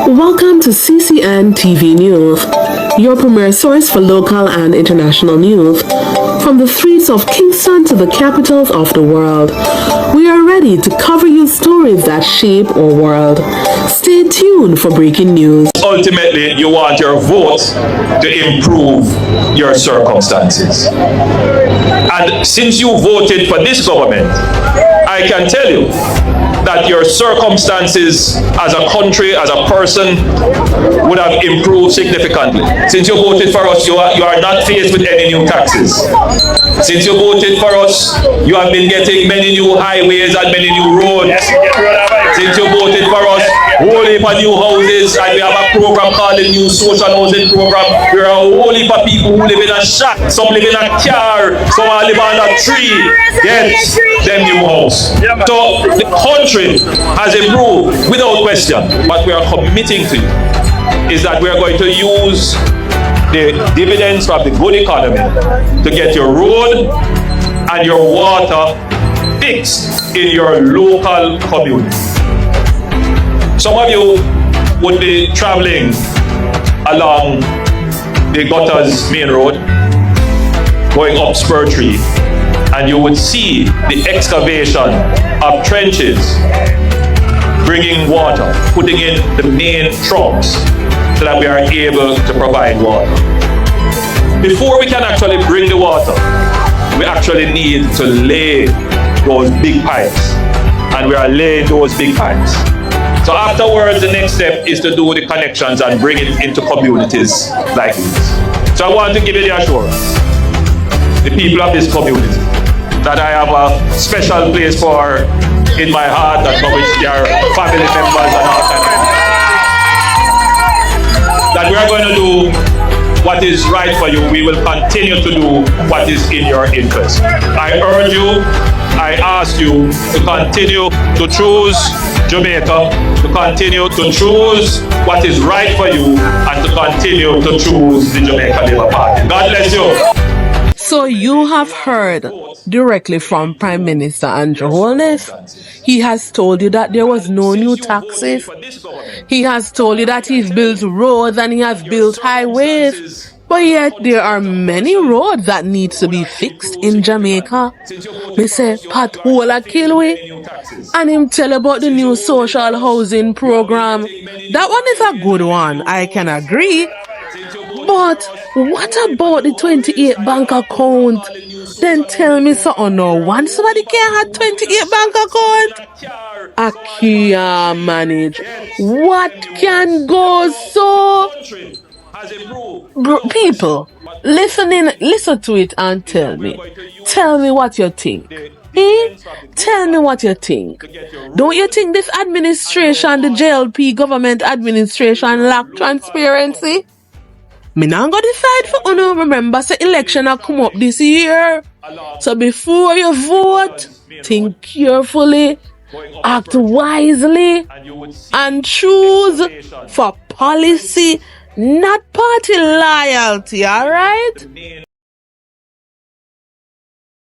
Welcome to CCN TV News, your premier source for local and international news. From the streets of Kingston to the capitals of the world, we are ready to cover you stories that shape our world. Stay tuned for breaking news. Ultimately, you want your vote to improve your circumstances. And since you voted for this government, I can tell you that your circumstances as a country, as a person, would have improved significantly. Since you voted for us, you are not faced with any new taxes. Since you voted for us, you have been getting many new highways and many new roads. Since you voted for us, whole heap of new houses, and we have a program called the New Social Housing Program. There are a whole heap of people who live in a shack, some live in a car, some are live on a tree. Get them new house. So the country has improved without question. What we are committing to you is that we are going to use the dividends from the good economy to get your road and your water fixed in your local community. Some of you would be traveling along the Gutters main road, going up Spur Tree, and you would see the excavation of trenches, bringing water, putting in the main trunks so that we are able to provide water. Before we can actually bring the water, we actually need to lay those big pipes, and we are laying those big pipes. So afterwards, the next step is to do the connections and bring it into communities like this. So I want to give you the assurance, the people of this community, that I have a special place for in my heart, and for which their family members and all that we are going to do what is right for you. We will continue to do what is in your interest. I urge you, I ask you to continue to choose Jamaica, to continue to choose what is right for you, and to continue to choose the Jamaica Labour Party. God bless you. So you have heard directly from Prime Minister Andrew Holness. He has told you that there was no new taxes. He has told you that he's built roads and he has built highways. But yet there are many roads that need to be fixed in Jamaica. Me say, pothole a kill we. And him tell about the new social housing program. That one is a good one, I can agree. But what about the 28 bank account? Then tell me something now. Once somebody can have 28 bank account, I can't manage. What can go so? People, listen to it and tell me. Tell me what you think. Tell me what you think. Don't you think this administration, the JLP government administration, lack transparency? Me not go decide for uno. Remember, say election will come up this year. So before you vote, think carefully, act wisely, and choose for policy, not party loyalty, alright?